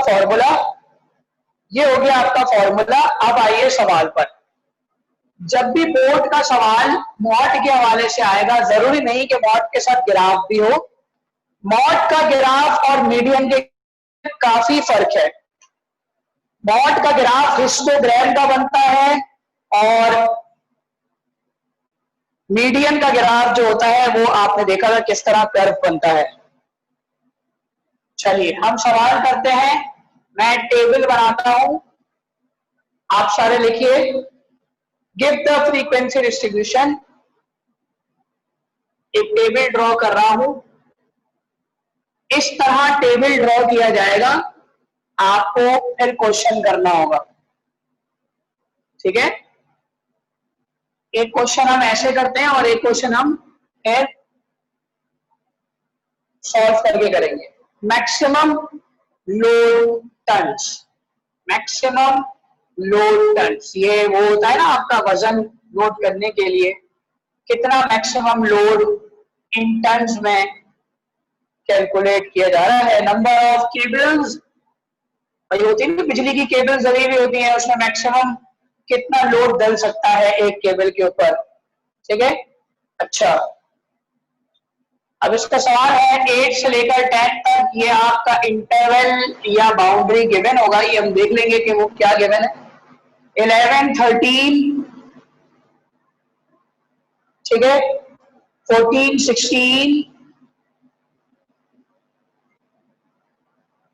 Formula, ये हो गया आपका फॉर्मूला। अब आइए सवाल पर। जब भी बोर्ड का सवाल मॉड के हवाले से आएगा, जरूरी नहीं कि मॉड के साथ ग्राफ भी हो। मॉड का ग्राफ और मीडियन के काफी फर्क है। मॉड का ग्राफ हिस्टोग्राम का बनता है और मीडियन का ग्राफ जो होता है वो आपने देखा था किस तरह कर्व बनता है। चलिए हम सवाल करते हैं। मैं टेबल बनाता हूं, आप सारे लिखिए। Give the frequency distribution. एक टेबल ड्रॉ कर रहा हूं, इस तरह टेबल ड्रॉ किया जाएगा, आपको फिर क्वेश्चन करना होगा, ठीक है। एक क्वेश्चन हम ऐसे करते हैं और एक क्वेश्चन हम फिर सॉल्व करके करेंगे। Maximum load tons, maximum load tons, ये वो होता है ना आपका वजन लोड करने के लिए कितना मैक्सिमम लोड इन टन्स में कैलकुलेट किया जा रहा है। नंबर ऑफ केबल्स, भाई होती है ना बिजली की केबल जली हुई होती है, उसमें मैक्सिमम कितना लोड डल सकता है एक केबल के ऊपर, ठीक है। अच्छा, अब इसका सवाल है 8 से लेकर 10 तक, ये आपका इंटरवल या बाउंड्री गिवन होगा, ये हम देख लेंगे कि वो क्या गिवन है। 11, 13, ठीक है, 14, 16,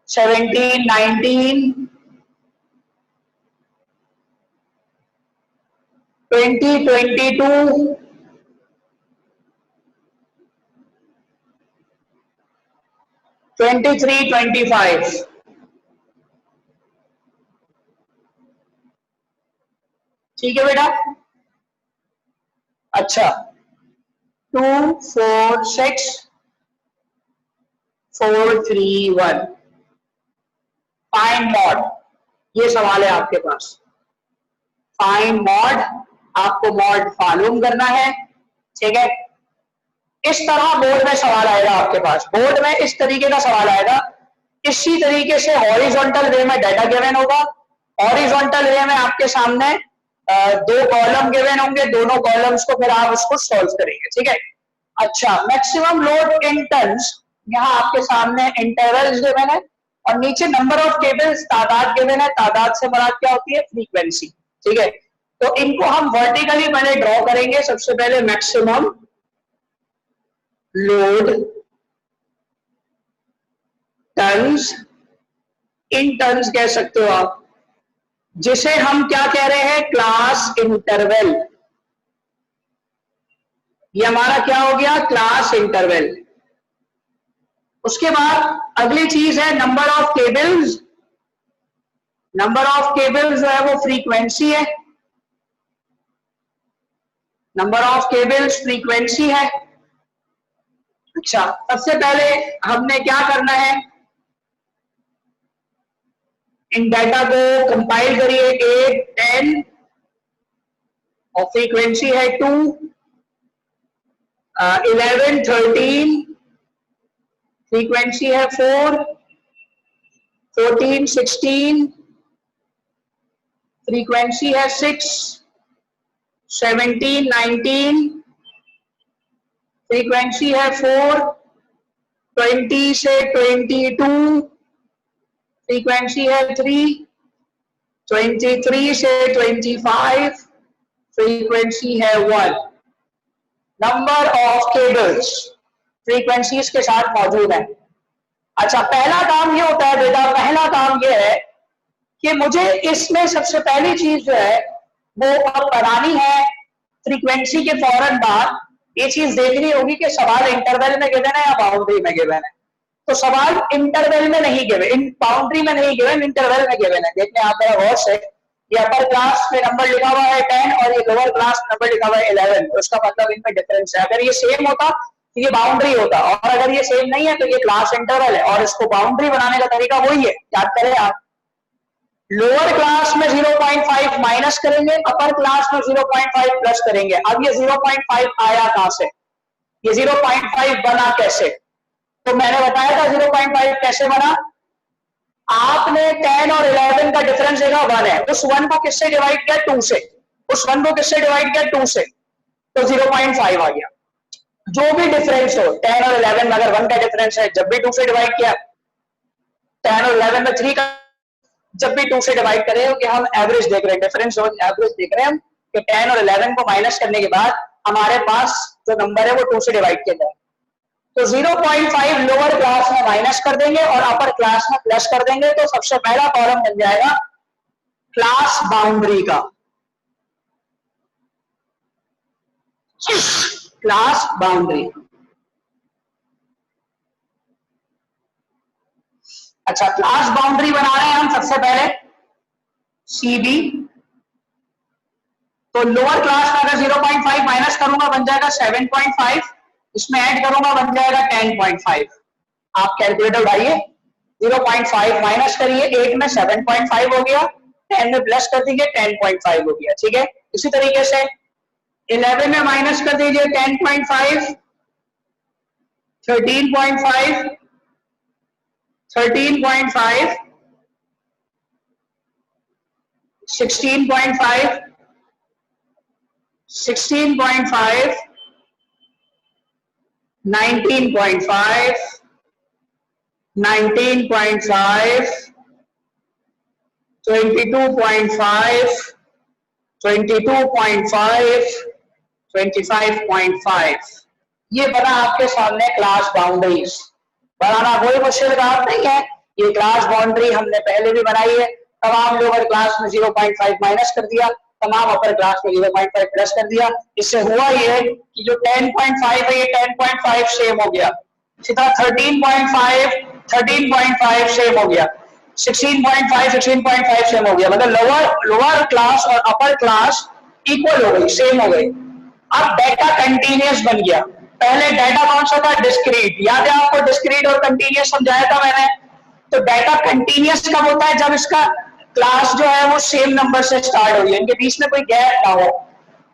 17, 19, 20, 22, 23, 25, ठीक है बेटा। अच्छा, 2, 4, 6, 4, 3, 1, फाइंड मॉड, ये सवाल है आपके पास। फाइंड मॉड, आपको मॉड मालूम करना है, ठीक है। इस तरह बोर्ड में सवाल आएगा आपके पास, बोर्ड में इस तरीके का सवाल आएगा। इसी तरीके से हॉरिजॉन्टल वे में डाटा गिवन होगा। हॉरिजॉन्टल वे में आपके सामने दो कॉलम गिवन होंगे, दोनों कॉलम्स को फिर आप उसको सॉल्व करेंगे, ठीक है। अच्छा, मैक्सिमम लोड इन टन्स, यहाँ आपके सामने इंटरवल्स गिवन है और नीचे नंबर ऑफ केबल्स, तादाद गिवन है। तादाद से मुराद क्या होती है? फ्रीक्वेंसी, ठीक है। तो इनको हम वर्टिकली पहले ड्रॉ करेंगे। सबसे पहले मैक्सिमम लोड टन्स, इन टन्स कह सकते हो आप, जिसे हम क्या कह रहे हैं? Class interval. ये हमारा क्या हो गया? Class interval. उसके बाद अगली चीज है number of cables. Number of cables जो है वो फ्रीक्वेंसी है। नंबर ऑफ केबल्स फ्रीक्वेंसी है। अच्छा, सबसे पहले हमने क्या करना है? इन डाटा को कंपाइल करिए। 8, 10 और फ्रीक्वेंसी है 2, 11, 13 फ्रीक्वेंसी है 4, 14, 16 फ्रीक्वेंसी है 6, 17, 19 फ्रीक्वेंसी है 4, 20 से 22 फ्रीक्वेंसी है 3, 23 से 25 फ्रीक्वेंसी है 1। नंबर ऑफ केबल्स फ्रीक्वेंसीज के साथ मौजूद है। अच्छा, पहला काम ये होता है बेटा, पहला काम ये है कि मुझे इसमें सबसे पहली चीज जो है वो अब बनानी है। फ्रीक्वेंसी के फौरन बाद ये चीज देखनी होगी कि सवाल इंटरवल में गिवन है या बाउंड्री में गिवन है। तो सवाल इंटरवल में नहीं गिवन, बाउंड्री में नहीं गिवन, इंटरवल में गिवन है। देखिए आप मेरा गौर से, ये अपर क्लास में नंबर लिखा हुआ है 10 और ये लोअर क्लास में नंबर लिखा हुआ है 11, तो इसका मतलब इनमें डिफरेंस है। अगर ये सेम होता तो ये बाउंड्री होता, और अगर ये सेम नहीं है तो ये क्लास इंटरवल है। और इसको बाउंड्री बनाने का तरीका वही है, याद करें आप। लोअर क्लास में 0.5 माइनस करेंगे, अपर क्लास में 0.5 प्लस करेंगे। अब ये 0.5 आया कहां से? ये 0.5 बना कैसे? तो मैंने बताया था 0.5 कैसे बना। आपने 10 और 11 का डिफरेंस देखा 1 है, उस 1 को किससे डिवाइड किया 2 से, उस 1 को किससे डिवाइड किया 2 से, तो 0.5 आ गया। जो भी डिफरेंस हो 10 और 11 में अगर 1 का डिफरेंस है जब भी 2 से डिवाइड किया, 10 और 11 में 3 का जब भी 2 से डिवाइड करें कि हम एवरेज देख रहे हैं, डिफरेंस और एवरेज देख रहे हैं हम कि 10 और 11 को माइनस करने के बाद हमारे पास जो नंबर है वो 2 से डिवाइड किया जाए। तो 0.5 लोअर क्लास में माइनस कर देंगे और अपर क्लास में प्लस कर देंगे, तो सबसे पहला कॉलम बन जाएगा क्लास बाउंड्री का, क्लास बाउंड्री। अच्छा, क्लास बाउंड्री बना रहे हैं हम सबसे पहले सीबी, तो लोअर क्लास में अगर 0.5 माइनस करूंगा बन जाएगा 7.5, इसमें ऐड करूंगा बन जाएगा 10.5। आप कैलकुलेटर उठाइए, 0.5 माइनस करिए, 8 में 7.5 हो गया, 10 में प्लस कर दीजिए 10.5 हो गया। ठीक है, इसी तरीके से 11 में माइनस कर दीजिए 10.5, 13.5, 13.5, 16.5, 16.5, 19.5, 19.5, 22.5, 22.5, 25.5। ये बना आपके सामने क्लास बाउंड्रीज। बनाना कोई मुश्किल काम नहीं है, ये क्लास बाउंड्री हमने पहले भी बनाई है। तमाम लोअर क्लास में 0.5 माइनस कर दिया, तमाम अपर क्लास में 0.5 प्लस कर दिया। इससे हुआ ये कि जो 10.5 है ये 10.5 सेम हो गया, इसी तरह 13.5 13.5 सेम हो गया, 16.5 16.5 सेम हो गया। मतलब लोअर क्लास और अपर क्लास इक्वल हो गई, सेम हो गई। अब डेटा कंटीन्यूअस बन गया। पहले डेटा कौन सा था, डिस्क्रीट। याद है आपको डिस्क्रीट और कंटीन्यूअस समझाया था मैंने। तो डेटा कंटीन्यूअस कब होता है, जब इसका क्लास जो है वो सेम नंबर से स्टार्ट हो, इनके बीच में कोई गैप ना हो।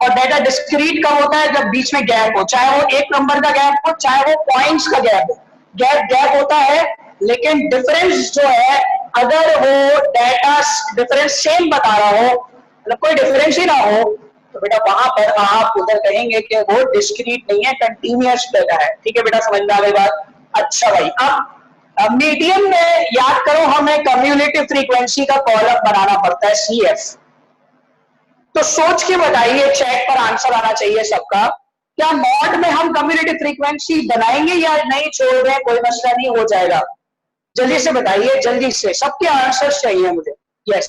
और डेटा डिस्क्रीट कब होता है, जब बीच में गैप हो, चाहे वो एक नंबर का गैप हो, चाहे वो पॉइंट्स का गैप हो। गैप होता है, लेकिन डिफरेंस जो है अगर वो डेटा डिफरेंस सेम बता रहा हो, मतलब कोई डिफरेंस ही ना हो, तो बेटा वहां पर आप उधर कहेंगे कि वो डिस्क्रीट नहीं है, कंटीन्यूअस डेटा है। ठीक है बेटा, समझ में आ गई बात। अच्छा भाई, अब मीडियम में याद करो हमें कम्युलेटिव फ्रीक्वेंसी का कॉलम बनाना पड़ता है CF। तो सोच के बताइए, चैट पर आंसर आना चाहिए सबका, क्या मॉड में हम कम्युलेटिव फ्रीक्वेंसी बनाएंगे या नहीं, छोड़ दें कोई मसला नहीं, हो जाएगा। जल्दी से बताइए, जल्दी से, सबके आंसर चाहिए मुझे। यस,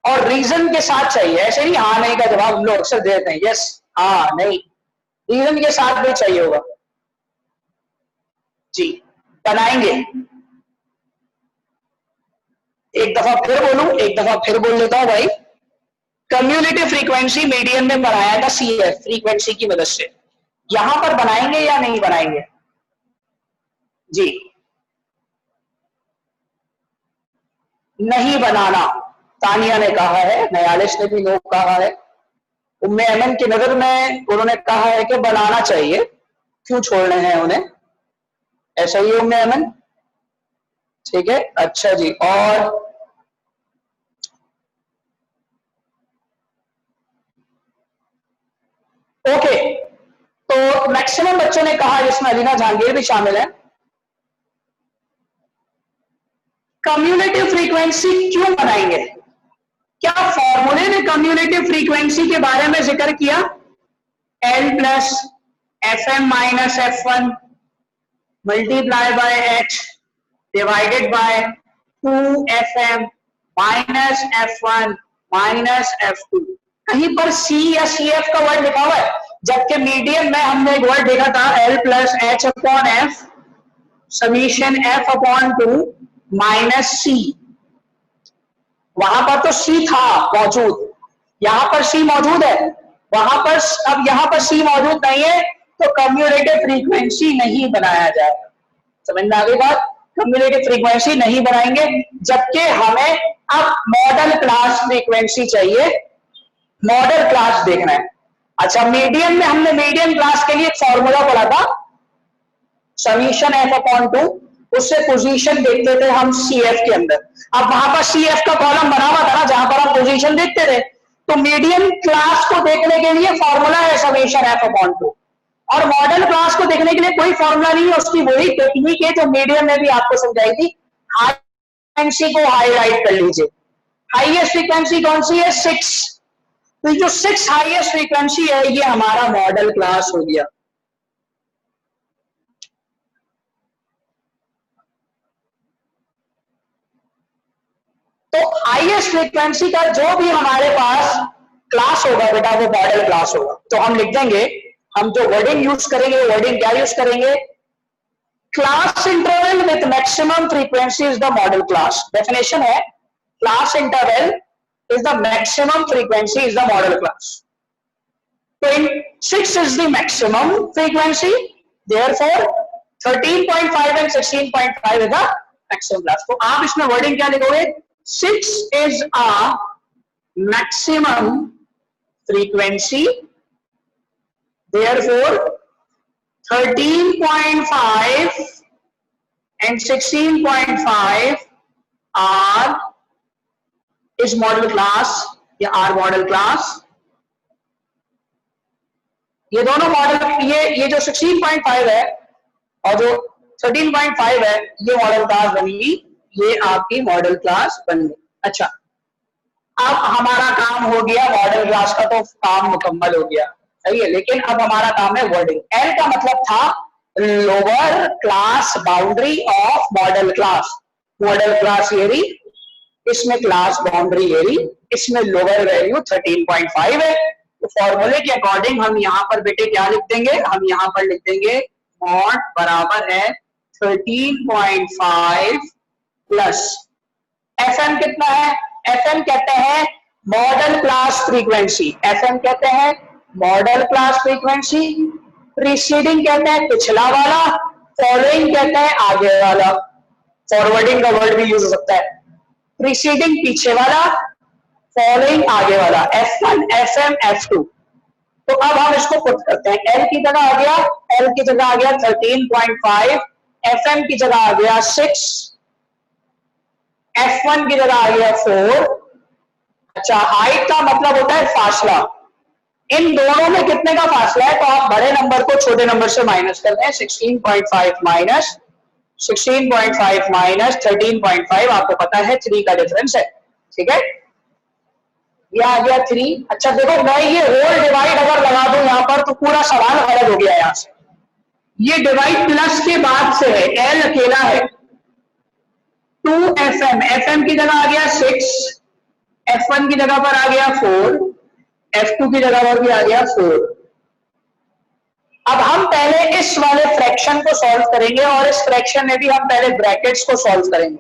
और रीजन के साथ चाहिए, ऐसे नहीं हाँ नहीं का जवाब हम लोग अक्सर देते हैं, यस हाँ नहीं, रीजन के साथ भी चाहिए होगा जी। बनाएंगे, एक दफा फिर बोलूं, एक दफा फिर बोल लेता हूं भाई। कम्युलेटिव फ्रीक्वेंसी मीडियन में बनाया था CF फ्रीक्वेंसी की मदद से, यहां पर बनाएंगे या नहीं बनाएंगे जी। नहीं बनाना, तानिया ने कहा है, नयालिश ने भी नो कहा है, उम्मे अमन की नजर में उन्होंने कहा है कि बनाना चाहिए, क्यों छोड़ने हैं उन्हें, ऐसा ही उम्मे अमन। ठीक है, अच्छा जी। और ओके, तो मैक्सिमम बच्चों ने कहा, जिसमें अलीना जहांगीर भी शामिल है, कम्युलेटिव फ्रीक्वेंसी क्यों बनाएंगे। क्या फॉर्मूले ने कम्युलेटिव फ्रीक्वेंसी के बारे में जिक्र किया, L plus FM minus F1 multiply by H divided by 2FM minus F1 minus F2। कहीं पर C या CF का वर्ड लिखा हुआ है, जबकि मीडियम में हमने एक वर्ड देखा था L plus H upon F summation F upon 2 minus C। वहां पर तो C था मौजूद, यहां पर C मौजूद है, वहां पर अब यहां पर C मौजूद नहीं है, तो कम्युलेटिव फ्रीक्वेंसी नहीं बनाया जाएगा। समझ में आ गई बात, कम्युलेटिव फ्रीक्वेंसी नहीं बनाएंगे, जबकि हमें अब मॉडल क्लास फ्रीक्वेंसी चाहिए, मॉडल क्लास देखना है। अच्छा, मीडियम में हमने मीडियम क्लास के लिए एक फॉर्मूला पढ़ा था, समीशन F अपॉन 2 उससे पोजीशन देखते थे हम CF के अंदर। अब वहां पर CF का कॉलम बना हुआ था ना जहां पर हम पोजीशन देखते थे, तो मीडियन क्लास को देखने के लिए फॉर्मूला है समेशन F/2, और मॉडल क्लास को देखने के लिए कोई फॉर्मूला नहीं है, उसकी वही टेक्निक है जो मीडियम में भी आपको समझाई थी। हाई फ्रीक्वेंसी को हाईलाइट कर लीजिए। हाईएस्ट फ्रीक्वेंसी कौन सी है? 6। तो जो 6 हाईएस्ट फ्रीक्वेंसी है ये हमारा मॉडल क्लास हो गया। तो हाईएस्ट फ्रीक्वेंसी का जो भी हमारे पास क्लास होगा बेटा वो मॉडल क्लास होगा। तो हम लिख देंगे, हम जो वर्डिंग यूज करेंगे, वर्डिंग क्या यूज करेंगे? Class interval with maximum frequency is the modal class. Definition है class interval is the maximum frequency is the model class. So in 6 is the maximum frequency, therefore 13.5 and 16.5 is the maximum class. तो आप इसमें wording क्या लिखोगे? 6 is a maximum frequency, therefore 13.5 and 16.5 are इस model class या are model class. ये दोनों model, ये जो 16.5 है और जो 13.5 है ये मॉडल क्लास बनेगी, ये आपकी मॉडल क्लास बन गई। अच्छा, अब हमारा काम हो गया मॉडल क्लास का, तो काम मुकम्मल हो गया, सही है। लेकिन अब हमारा काम है वर्डिंग। एल का मतलब था lower class boundary of model class. Model class ये रही, इसमें क्लास बाउंड्री एरी, इसमें लोअर वैल्यू 13.5 है। तो फॉर्मूले के अकॉर्डिंग हम यहाँ पर बेटे क्या लिख देंगे? हम यहाँ पर लिख देंगे मॉड बराबर है 13.5 प्लस FM कितना है? FM कहते हैं मॉडल क्लास फ्रीक्वेंसी। FM कहते हैं मॉडल क्लास फ्रीक्वेंसी। प्रीसीडिंग कहते हैं पिछला वाला, फॉलोइंग कहते हैं आगे वाला। फॉरवर्डिंग का वर्ड भी यूज हो सकता है। प्रीसीडिंग पीछे वाला, फॉलोइंग आगे वाला। F1, FM, F2। तो अब हम इसको पुट करते हैं। L की जगह आ गया, L की जगह आ गया 13.5, FM की जगह आ गया 6, F1 की जगह आ गया 4। अच्छा, हाइट का मतलब होता है फासला। इन दोनों में कितने का फासला है? तो आप बड़े नंबर को छोटे नंबर से माइनस करते हैं। 16.5 माइनस 16.5 माइनस 13.5, आपको पता है 3 का डिफरेंस है, ठीक है। ये आ गया 3। अच्छा देखो, मैं ये होल डिवाइड अगर लगा दूं यहाँ पर तो पूरा सवाल गलत हो गया यहाँ से। ये डिवाइड प्लस के बाद से है, एल अकेला है। 2FM, FM की जगह आ गया 6, F1 की जगह पर आ गया 4, F2 की जगह पर भी आ गया 4। अब हम पहले इस वाले फ्रैक्शन को सॉल्व करेंगे और इस फ्रैक्शन में भी हम पहले ब्रैकेट्स को सॉल्व करेंगे,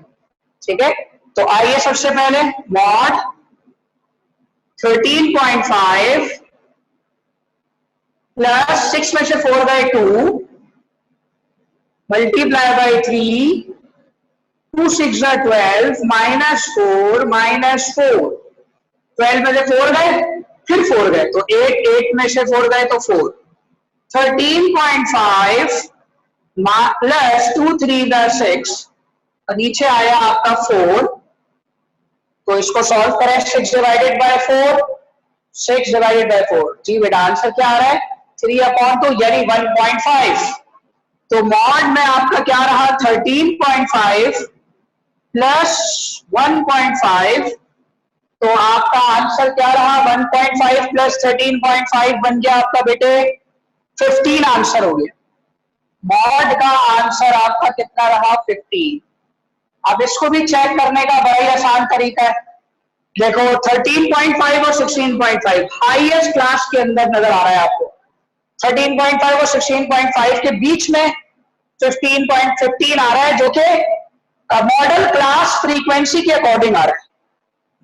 ठीक है। तो आइए सबसे पहले मॉड 13.5 प्लस 6 में से 4/2 मल्टीप्लाई बाई 3, 2 6 12 माइनस 4 माइनस 4। 12 में से 4 गए, फिर 4 गए, तो 8 में से 4 गए तो 4। 13.5 प्लस 2 3 6, नीचे आया आपका 4। तो इसको सॉल्व करें। 6 डिवाइडेड बाय 4, 6 डिवाइडेड बाय 4। जी बेटा, आंसर क्या आ रहा है? 3/2 यानी 1.5। तो मॉड में आपका क्या रहा? 13.5 प्लस 1.5। तो आपका आंसर क्या रहा? 1.5 प्लस 13.5 बन गया आपका बेटे 15 आंसर हो गया। मॉड का आंसर आपका कितना रहा? 15। अब इसको भी चेक करने का बड़ा ही आसान तरीका है। देखो 13.5 और 16.5 हाईएस्ट क्लास के अंदर नजर आ रहा है आपको। 13.5 और 16.5 के बीच में 15.15 आ रहा है, जो कि मॉडल क्लास फ्रीक्वेंसी के अकॉर्डिंग आ रहा है।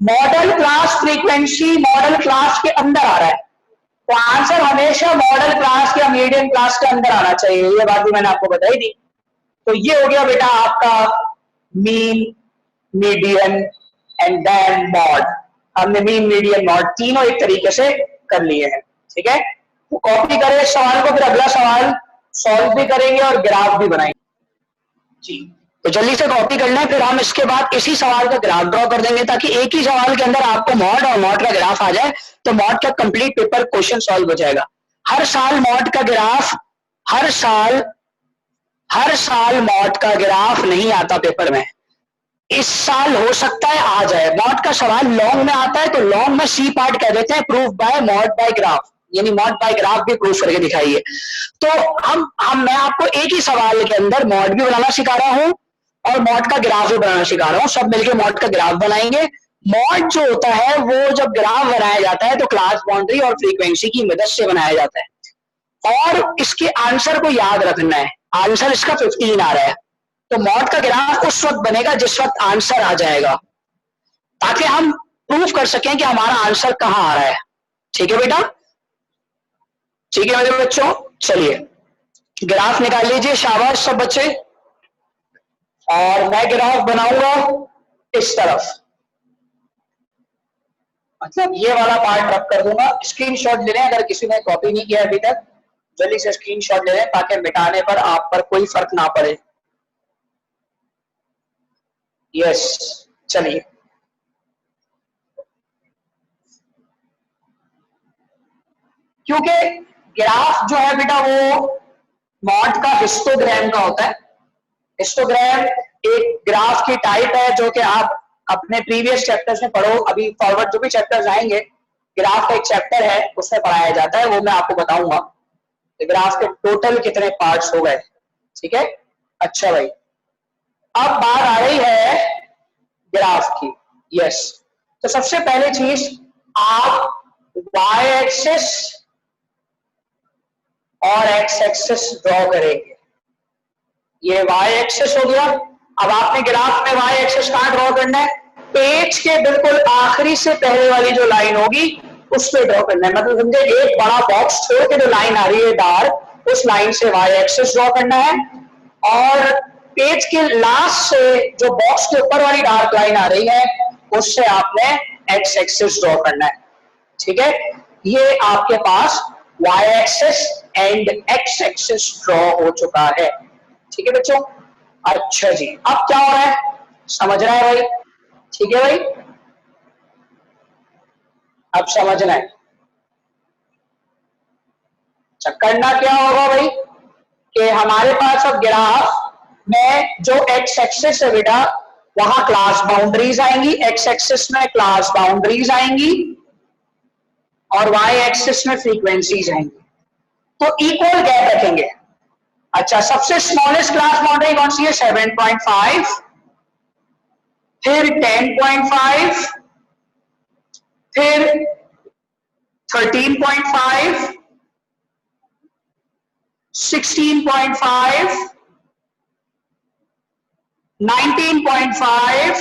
Model class frequency model class के अंदर आ रहा है, तो आंसर हमेशा मॉडल क्लास या मीडियम क्लास के अंदर आना चाहिए। ये बात भी मैंने आपको बताई थी। तो ये हो गया बेटा आपका mean, median and then mod. हमने मीन, मीडियन, मॉड तीनों एक तरीके से कर लिए हैं, ठीक है। तो कॉपी करें इस सवाल को, फिर अगला सवाल सॉल्व भी करेंगे और ग्राफ भी बनाएंगे जी। तो जल्दी से कॉपी कर लें, फिर हम इसके बाद इसी सवाल का ग्राफ ड्रॉ कर देंगे ताकि एक ही सवाल के अंदर आपको मॉड और मॉड का ग्राफ आ जाए, तो मॉड का कंप्लीट पेपर क्वेश्चन सॉल्व हो जाएगा। हर साल मॉड का ग्राफ, हर साल मॉड का ग्राफ नहीं आता पेपर में। इस साल हो सकता है आ जाए। मॉड का सवाल लॉन्ग में आता है तो लॉन्ग में सी पार्ट कह देते हैं, proof by mod by graph, यानी मॉड बाय ग्राफ भी प्रूफ करके दिखाइए। तो मैं आपको एक ही सवाल के अंदर मॉड भी बनाना सिखा रहा हूं और मॉड का ग्राफ भी बनाना सिखा रहा हूं, सब मिलकर मॉड का ग्राफ बनाएंगे। मॉड जो होता है वो जब ग्राफ बनाया जाता है तो क्लास बाउंड्री और फ्रीक्वेंसी की मदद से बनाया जाता है और इसके आंसर को याद रखना है। आंसर इसका 15 आ रहा है, तो मॉड का ग्राफ उस वक्त बनेगा जिस वक्त आंसर आ जाएगा, ताकि हम प्रूफ कर सकें कि हमारा आंसर कहां आ रहा है। ठीक है बेटा, ठीक है मेरे बच्चों, चलिए ग्राफ निकाल लीजिए, शाबाश सब बच्चे। और मैं ग्राफ बनाऊंगा इस तरफ, मतलब ये वाला पार्ट रब कर दूंगा। स्क्रीनशॉट ले लें, अगर किसी ने कॉपी नहीं किया अभी तक जल्दी से स्क्रीनशॉट ले लें ताकि मिटाने पर आप पर कोई फर्क ना पड़े। यस, चलिए क्योंकि ग्राफ जो है बेटा वो मॉड का हिस्टोग्राम का होता है। हिस्टोग्राम एक ग्राफ की टाइप है जो कि आप अपने प्रीवियस चैप्टर्स में पढ़ो, अभी फॉरवर्ड जो भी चैप्टर्स आएंगे ग्राफ का एक चैप्टर है उसमें पढ़ाया जाता है, वो मैं आपको बताऊंगा ग्राफ के टोटल कितने पार्ट्स हो गए। ठीक है, अच्छा भाई, अब बात आ रही है ग्राफ की। यस, तो सबसे पहले चीज आप वाई एक्सिस और एक्स एक्सिस ड्रॉ करेंगे। ये वाई एक्सिस हो गया। अब आपने ग्राफ में वाई एक्सिस कहां ड्रॉ करना है? पेज के बिल्कुल आखिरी से पहले वाली जो लाइन होगी उस पर ड्रॉ करना है। मतलब समझे एक बड़ा बॉक्स छोड़ के जो लाइन आ रही है डार्क, उस लाइन से वाई एक्सिस ड्रॉ करना है और पेज के लास्ट से जो बॉक्स के ऊपर वाली डार्क लाइन आ रही है उससे आपने एक्स एक्सिस ड्रॉ करना है। ठीक है, ये आपके पास Y axis and X axis draw हो चुका है। ठीक है बच्चों, अच्छा जी, अब क्या हो रहा है समझ रहा है भाई? ठीक है भाई, अब समझना है। करना क्या होगा भाई कि हमारे पास अब ग्राफ में जो एक्स एक्सिस है बेटा वहां क्लास बाउंड्रीज आएंगी, एक्स एक्सिस में क्लास बाउंड्रीज आएंगी और वाई एक्सिस में फ्रीक्वेंसीज आएंगी। तो इक्वल गैप रखेंगे। अच्छा, सबसे स्मॉलेस्ट क्लास बाउंड्री कौन सी है? 7.5, फिर 10.5, फिर 13.5, 16.5, 19.5,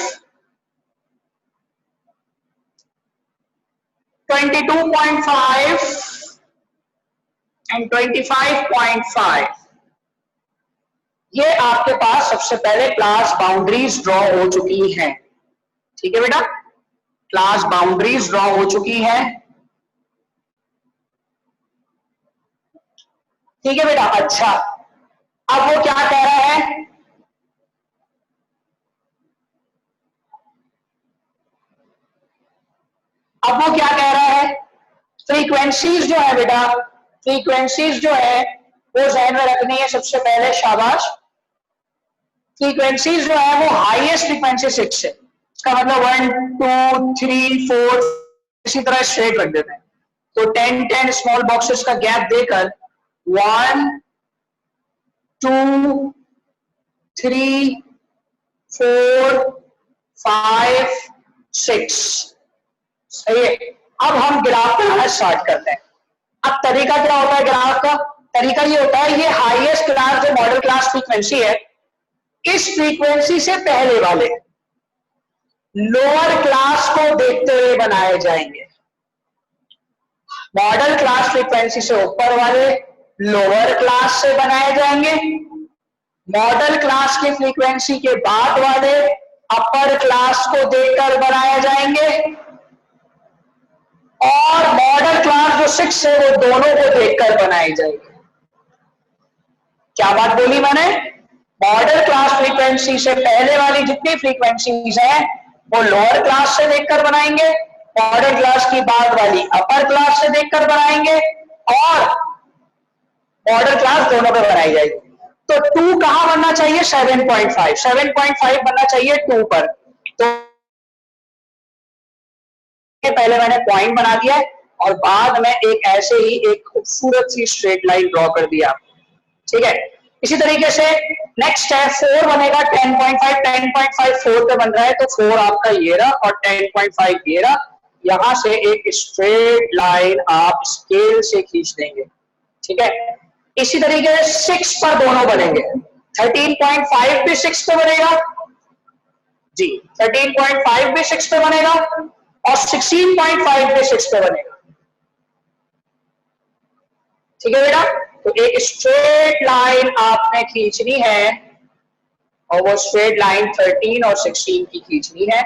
22.5 एंड 25.5। ये आपके पास सबसे पहले क्लास बाउंड्रीज ड्रॉ हो चुकी हैं। ठीक है बेटा, क्लास बाउंड्रीज ड्रॉ हो चुकी हैं। ठीक है बेटा, अच्छा अब वो क्या कह रहा है? अब वो क्या कह रहा है? फ्रीक्वेंसीज जो है बेटा, फ्रीक्वेंसीज जो है वो ध्यान में रखनी है सबसे पहले, शाबाश। फ्रीक्वेंसीज जो है वो हाईएस्ट फ्रीक्वेंसी 6 है, इसका मतलब 1 2 3 4 इसी तरह स्ट्रेट रख देते हैं। तो 10 स्मॉल बॉक्सेस का गैप देकर 1 2 3 4 5 6, सही है। अब हम ग्राफ बनाना स्टार्ट करते हैं। अब तरीका क्या होता है ग्राफ का? तरीका ये होता है, ये हाईएस्ट क्लास जो मॉडल क्लास फ्रीक्वेंसी है, इस फ्रीक्वेंसी से पहले वाले लोअर क्लास को देखते हुए बनाए जाएंगे। मॉडल क्लास फ्रीक्वेंसी से ऊपर वाले लोअर क्लास से बनाए जाएंगे, मॉडल क्लास की फ्रीक्वेंसी के बाद वाले अपर क्लास को देखकर बनाए जाएंगे और मॉडल क्लास जो 6 है वो दोनों को देखकर बनाई जाएगी। क्या बात बोली मैंने? मॉडल क्लास फ्रीक्वेंसी से पहले वाली जितनी फ्रीक्वेंसीज हैं वो लोअर क्लास से देखकर बनाएंगे, मॉडल क्लास की बाद वाली अपर क्लास से देखकर बनाएंगे, और मॉडल क्लास दोनों पे बनाई जाएगी। तो 2 कहां बनना चाहिए? 7.5 7.5 बनना चाहिए 2 पर। तो पहले मैंने पॉइंट बना दिया है और बाद में एक ऐसे ही एक खूबसूरत सी स्ट्रेट लाइन ड्रॉ कर दिया, ठीक है। इसी तरीके से नेक्स्ट है 4 बनेगा 10.5 10.5 4 पे बन रहा है, तो 4 आपका ये रहा और 10.5 ये रहा। यहां से एक स्ट्रेट लाइन आप स्केल से खींच देंगे, ठीक है। इसी तरीके से 6 पर दोनों बनेंगे, 13.5 भी 6 पे बनेगा जी, 13.5 भी 6 पे बनेगा और 16.5 भी 6 पे बनेगा, ठीक है बेटा। तो एक स्ट्रेट लाइन आपने खींचनी है और वो स्ट्रेट लाइन 13 और 16 की खींचनी है,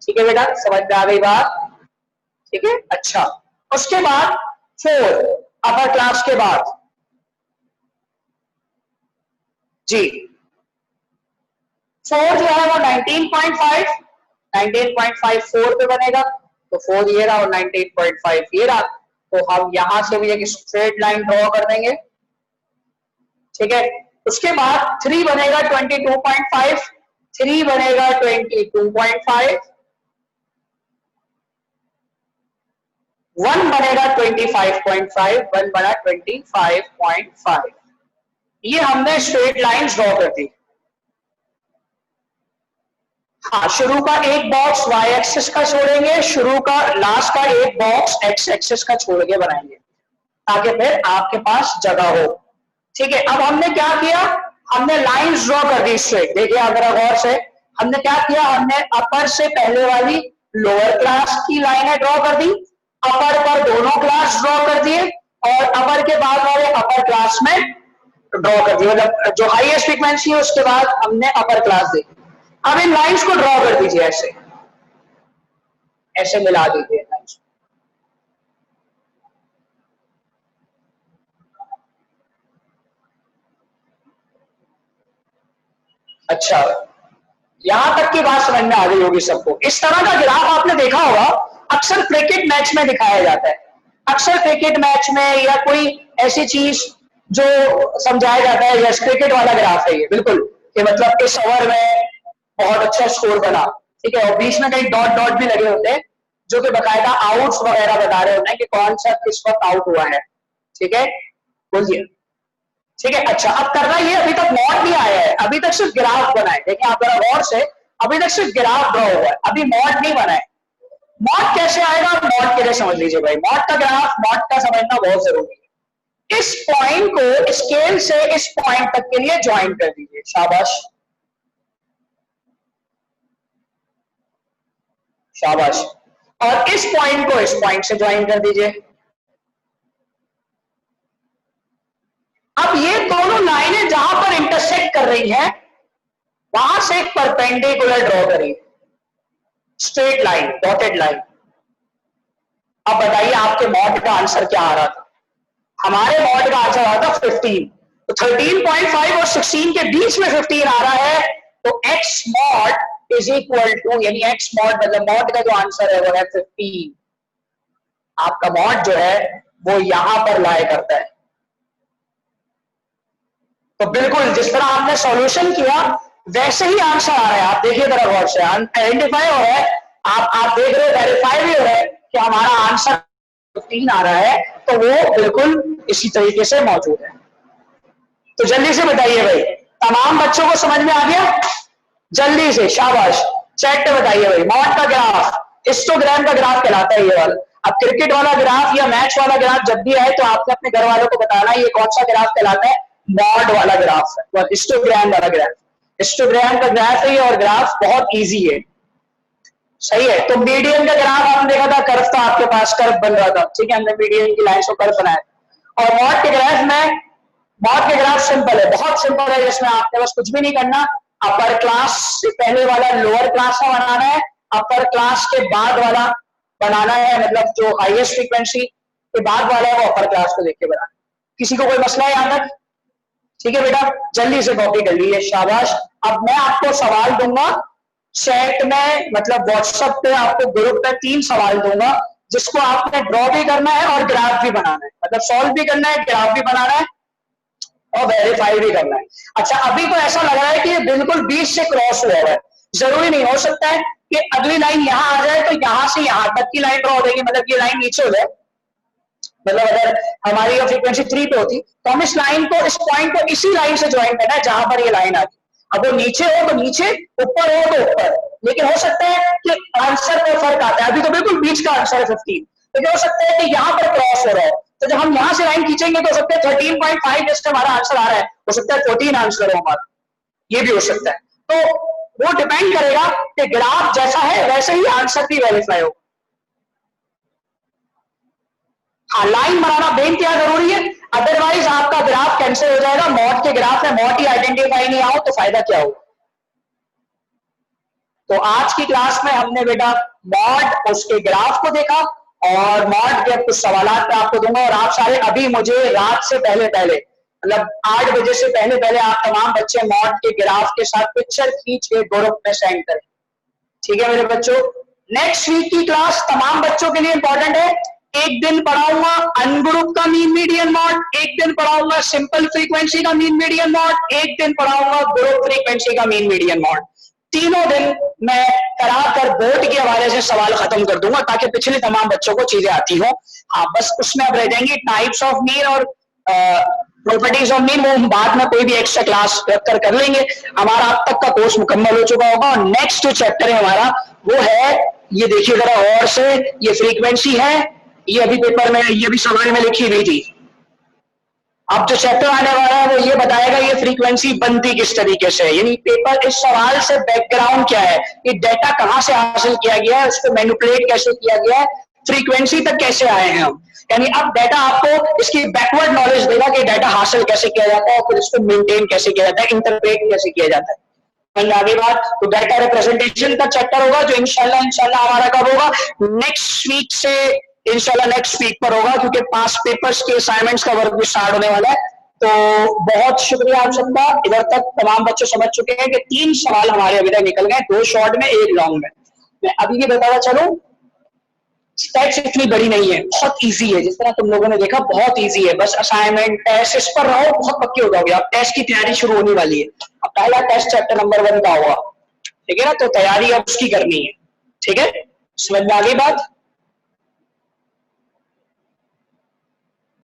ठीक है बेटा, समझ में आ गई बात, ठीक है। अच्छा, उसके बाद 4 अपर क्लास के बाद जी 4 जो है वो 19.5 4 पे बनेगा, तो 4 ये रहा और 19.5 ये रहा। तो हम यहां से भी एक स्ट्रेट लाइन ड्रॉ कर देंगे, ठीक है। उसके बाद 3 बनेगा 22.5, 3 बनेगा 22.5, 1 बनेगा 25.5, 1 बना 25.5। ये हमने स्ट्रेट लाइन ड्रॉ कर दी। हाँ, शुरू का एक बॉक्स y एक्सिस का छोड़ेंगे, शुरू का लास्ट का एक बॉक्स x एक्सिस का छोड़ के बनाएंगे ताकि फिर आपके पास जगह हो, ठीक है। अब हमने क्या किया? हमने लाइंस ड्रॉ कर दी स्ट्रेट। देखिए आप जरा गौर से, हमने क्या किया? हमने अपर से पहले वाली लोअर क्लास की लाइनें ड्रॉ कर दी, अपर पर दोनों क्लास ड्रॉ कर दिए और अपर के बाद वाले अपर क्लास में ड्रॉ कर दिए, मतलब जो हाईएस्ट फ्रीक्वेंसी है उसके बाद हमने अपर क्लास देखी। अब इन लाइंस को ड्रॉ कर दीजिए, ऐसे ऐसे मिला दीजिए लाइंस। अच्छा, यहां तक की बात समझ में आ गई होगी सबको। इस तरह का ग्राफ आपने देखा होगा, अक्सर क्रिकेट मैच में दिखाया जाता है, अक्सर क्रिकेट मैच में या कोई ऐसी चीज जो समझाया जाता है, यस क्रिकेट वाला ग्राफ है ये बिल्कुल, कि मतलब इस ओवर में बहुत अच्छा स्कोर बना, ठीक है, और बीच में कहीं डॉट डॉट भी लगे होते हैं जो कि बकायदा आउट्स वगैरह बता रहे होते हैं कि कौन सा किस वक्त आउट हुआ है, ठीक है, बोलिए, ठीक है। अच्छा, अब करना ये, अभी तक मॉड नहीं आया है, अभी तक सिर्फ ग्राफ बना है। देखिए आप जरा गौर से, अभी तक सिर्फ ग्राफ ड्रॉ हुआ है, अभी मॉड नहीं बना है। मॉड कैसे आएगा? मॉड के लिए समझ लीजिए भाई, मॉड का ग्राफ, मॉड का समझना बहुत जरूरी है। इस पॉइंट को स्केल से इस पॉइंट तक के लिए ज्वाइन कर दीजिए, शाबाश शाबाश, और इस पॉइंट को इस पॉइंट से ज्वाइन कर दीजिए। अब ये दोनों लाइनें जहां पर इंटरसेक्ट कर रही हैं वहां से एक परपेंडिकुलर ड्रॉ करिए, स्ट्रेट लाइन, डॉटेड लाइन। अब बताइए आपके मॉड का आंसर क्या आ रहा था? हमारे मॉड का आंसर आ रहा था 15, तो 13.5 और 16 के बीच में 15 आ रहा है, तो x mod is equal to, यानी x मॉड मतलब मॉड का जो आंसर है वो है 15। आपका मॉड जो है वो यहां पर लाए करता है। तो बिल्कुल जिस तरह आपने सॉल्यूशन किया वैसे ही आंसर आ रहा है। आप देखिए जरा गौर से, आइडेंटिफाई हो रहा है, आप देख रहे हो, वेरीफाई भी हो रहा है कि हमारा आंसर 15 आ रहा है, तो वो बिल्कुल इसी तरीके से मौजूद है। तो जल्दी से बताइए भाई, तमाम बच्चों को समझ में आ गया? जल्दी से शाबाश, चैट पे बताइए भाई। मॉड का ग्राफ हिस्टोग्राम का ग्राफ कहलाता है ये वाला। अब क्रिकेट वाला ग्राफ या मैच वाला ग्राफ जब भी आए तो आपने अपने घर वालों को बताना ये कौन सा ग्राफ कहलाता है, मॉड वाला ग्राफ है, हिस्टोग्राम वाला ग्राफ, हिस्टोग्राम का ग्राफ है और ग्राफ बहुत इजी है, सही है। तो मीडियन का ग्राफ आपने देखा था, कर्व था आपके पास, कर्व बन रहा था, ठीक है, हमने मीडियन की लाइन को कर्व बनाया। और मॉड के ग्राफ में, मॉड के ग्राफ सिंपल है, बहुत सिंपल है, जिसमें आपने बस कुछ भी नहीं करना, अपर क्लास से पहले वाला लोअर क्लास का बनाना है, अपर क्लास के बाद वाला बनाना है, मतलब जो हाईएस्ट फ्रीक्वेंसी के बाद वाला है वो अपर क्लास को देख के बनाना। किसी को कोई मसला है यहां तक? ठीक है बेटा, जल्दी से कॉपी कर लीजिए, शाबाश। अब मैं आपको सवाल दूंगा चैट में, मतलब व्हाट्सएप पे आपको ग्रुप पे 3 सवाल दूंगा, जिसको आपने ड्रॉ भी करना है और ग्राफ भी बनाना है, मतलब सॉल्व भी करना है, ग्राफ भी बनाना है और वेरीफाई भी करना है। अच्छा, अभी तो ऐसा लग रहा है कि ये बिल्कुल 20 से क्रॉस हुआ है, जरूरी नहीं, हो सकता है कि अगली लाइन यहां आ जाए तो यहां से यहां तक की लाइन ड्रॉ हो जाएगी, मतलब ये लाइन नीचे हो जाए, मतलब अगर हमारी फ्रीक्वेंसी 3 पे होती तो हम इस लाइन को, इस पॉइंट को इसी लाइन से ज्वाइन करना है जहां पर ये लाइन आती। अब वो नीचे हो तो नीचे, ऊपर हो तो ऊपर, लेकिन हो सकता है कि आंसर में फर्क आता है। अभी तो बिल्कुल बीच का आंसर है 15, लेकिन हो सकता है कि यहाँ पर क्रॉस हो रहा है, तो जब हम यहाँ से लाइन खींचेंगे तो हो सकता है 13.5 जैसे हमारा आंसर आ रहा है, हो सकता है 14 आंसर हो हमारा, ये भी हो सकता है। तो वो डिपेंड करेगा कि ग्राफ जैसा है वैसे ही आंसर भी वेरीफाई हो। हाँ, लाइन बनाना बेइंतहा जरूरी है, अदरवाइज आपका ग्राफ कैंसिल हो जाएगा। मॉड के ग्राफ में मॉड ही आइडेंटिफाई नहीं आओ तो फायदा क्या हो। तो आज की क्लास में हमने बेटा मॉड, उसके ग्राफ को देखा और मॉड के कुछ सवाल आपको दूंगा, और आप सारे अभी मुझे रात से पहले पहले, मतलब 8 बजे से पहले पहले आप तमाम बच्चे मॉड के ग्राफ के साथ पिक्चर खींच के ग्रुप में सेंड करें, ठीक है मेरे बच्चों। नेक्स्ट वीक की क्लास तमाम बच्चों के लिए इंपॉर्टेंट है। एक दिन पढ़ाऊंगा अनग्रुप का मीन मीडियन मॉड, एक दिन पढ़ाऊंगा सिंपल फ्रीक्वेंसी का मीन मीडियन मॉड, एक दिन पढ़ाऊंगा ग्रुप फ्रीक्वेंसी का मीन मीडियन मॉड। तीनों दिन मैं कराकर बोर्ड के हवाले से सवाल खत्म कर दूंगा ताकि पिछले तमाम बच्चों को चीजें आती हो। हाँ, बस उसमें अब रह जाएंगी टाइप्स ऑफ मीन और प्रॉपर्टीज ऑफ मीन, वो हम बाद में कोई भी एक्स्ट्रा क्लास रखकर कर लेंगे। हमारा अब तक का कोर्स मुकम्मल हो चुका होगा और नेक्स्ट जो चैप्टर है हमारा वो है, ये देखिए जरा और से, ये फ्रीक्वेंसी है, ये अभी पेपर में, ये भी सवाल में लिखी हुई थी। अब जो चैप्टर आने वाला है वो ये बताएगा ये फ्रीक्वेंसी बनती किस तरीके से, यानी पेपर इस सवाल से बैकग्राउंड क्या है, ये डेटा कहां से हासिल किया गया है, उसको मैनिपुलेट कैसे किया गया है, फ्रीक्वेंसी तक कैसे आए हैं हम। यानी अब डेटा आपको इसकी बैकवर्ड नॉलेज देगा कि डेटा हासिल कैसे किया जाता है और फिर इसको मेंटेन कैसे किया जाता है, इंटरप्रेट कैसे किया जाता है। आगे बात तो डाटा रिप्रेजेंटेशन का चैप्टर होगा जो इंशाल्लाह हमारा कब होगा, नेक्स्ट वीक से, इंशाल्लाह नेक्स्ट वीक पर होगा, क्योंकि पास पेपर्स के असाइनमेंट्स का वर्क भी स्टार्ट होने वाला है। तो बहुत शुक्रिया आप सबका, इधर तक तमाम बच्चे समझ चुके हैं कि 3 सवाल हमारे अभी तक निकल गए, 2 शॉर्ट में 1 लॉन्ग में। मैं अभी भी बताता चलूं, स्टेप्स इतनी बड़ी नहीं है, बहुत इजी है, जिस तरह तुम लोगों ने देखा बहुत इजी है। बस असाइनमेंट टेस्ट इस पर रहो, बहुत पक्के हो जाओगे। अब टेस्ट की तैयारी शुरू होने वाली है, अब पहला टेस्ट चैप्टर नंबर 1 का होगा, ठीक है ना, तो तैयारी अब उसकी करनी है, ठीक है, समझ में आ गई बात।